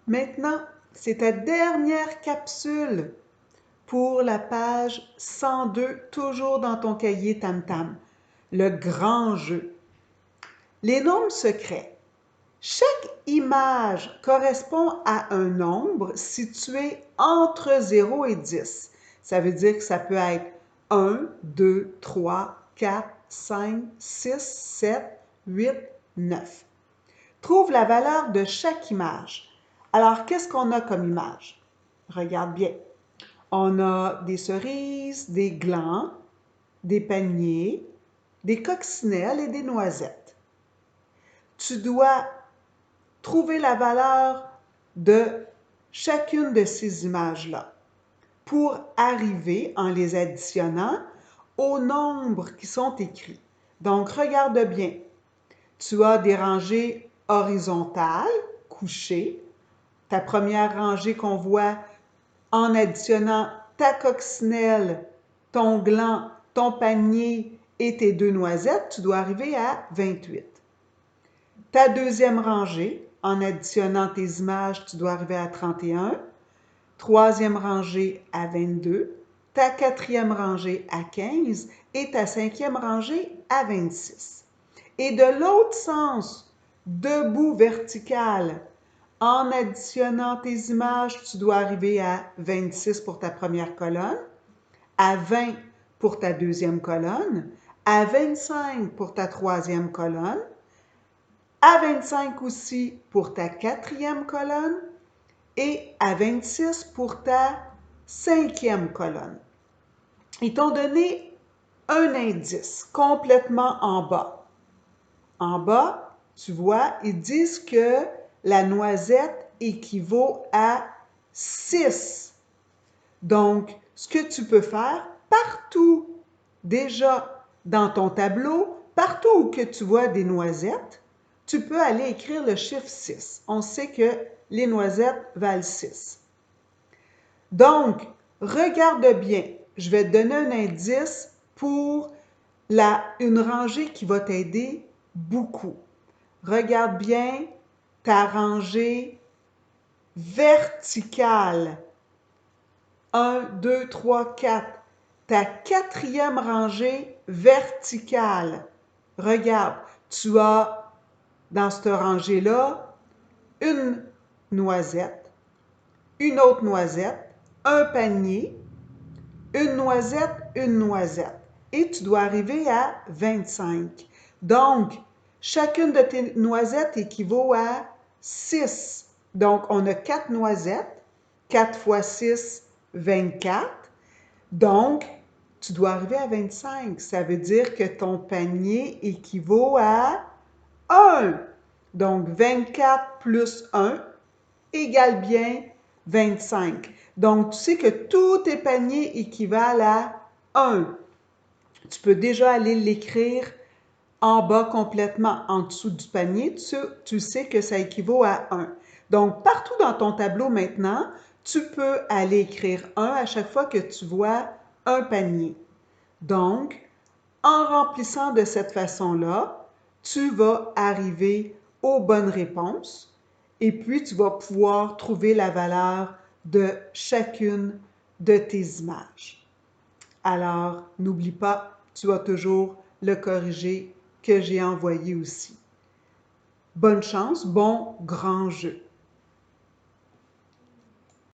Maintenant, c'est ta dernière capsule pour la page 102, toujours dans ton cahier Tam-Tam. Le grand jeu. Les nombres secrets. Chaque image correspond à un nombre situé entre 0 et 10. Ça veut dire que ça peut être 1, 2, 3, 4, 5, 6, 7, 8, 9. Trouve la valeur de chaque image. Alors, qu'est-ce qu'on a comme image? Regarde bien. On a des cerises, des glands, des paniers, des coccinelles et des noisettes. Tu dois trouver la valeur de chacune de ces images-là pour arriver, en les additionnant, aux nombres qui sont écrits. Donc, regarde bien. Tu as des rangées horizontales, couchées. Ta première rangée qu'on voit en additionnant ta coccinelle, ton gland, ton panier et tes deux noisettes, tu dois arriver à 28. Ta deuxième rangée, en additionnant tes images, tu dois arriver à 31. Troisième rangée à 22. Ta quatrième rangée à 15 et ta cinquième rangée à 26. Et de l'autre sens, debout vertical, en additionnant tes images, tu dois arriver à 26 pour ta première colonne, à 20 pour ta deuxième colonne, à 25 pour ta troisième colonne, à 25 aussi pour ta quatrième colonne et à 26 pour ta cinquième colonne. Ils t'ont donné un indice complètement en bas. En bas, tu vois, ils disent que la noisette équivaut à 6. Donc, ce que tu peux faire, partout, déjà dans ton tableau, partout où que tu vois des noisettes, tu peux aller écrire le chiffre 6. On sait que les noisettes valent 6. Donc, regarde bien. Je vais te donner un indice pour une rangée qui va t'aider beaucoup. Regarde bien ta rangée verticale. 1, 2, 3, 4. Ta quatrième rangée verticale. Regarde, tu as dans cette rangée-là une noisette, une autre noisette, un panier, une noisette. Et tu dois arriver à 25. Donc, chacune de tes noisettes équivaut à 6. Donc, on a 4 noisettes. 4 fois 6, 24. Donc, tu dois arriver à 25. Ça veut dire que ton panier équivaut à 1. Donc, 24 plus 1 égale bien 25. Donc, tu sais que tous tes paniers équivalent à 1. Tu peux déjà aller l'écrire en bas complètement, en dessous du panier. Tu sais que ça équivaut à 1. Donc, partout dans ton tableau maintenant, tu peux aller écrire 1 à chaque fois que tu vois un panier. Donc, en remplissant de cette façon-là, tu vas arriver aux bonnes réponses et puis tu vas pouvoir trouver la valeur de chacune de tes images. Alors, n'oublie pas, tu as toujours le corrigé que j'ai envoyé aussi. Bonne chance, bon grand jeu!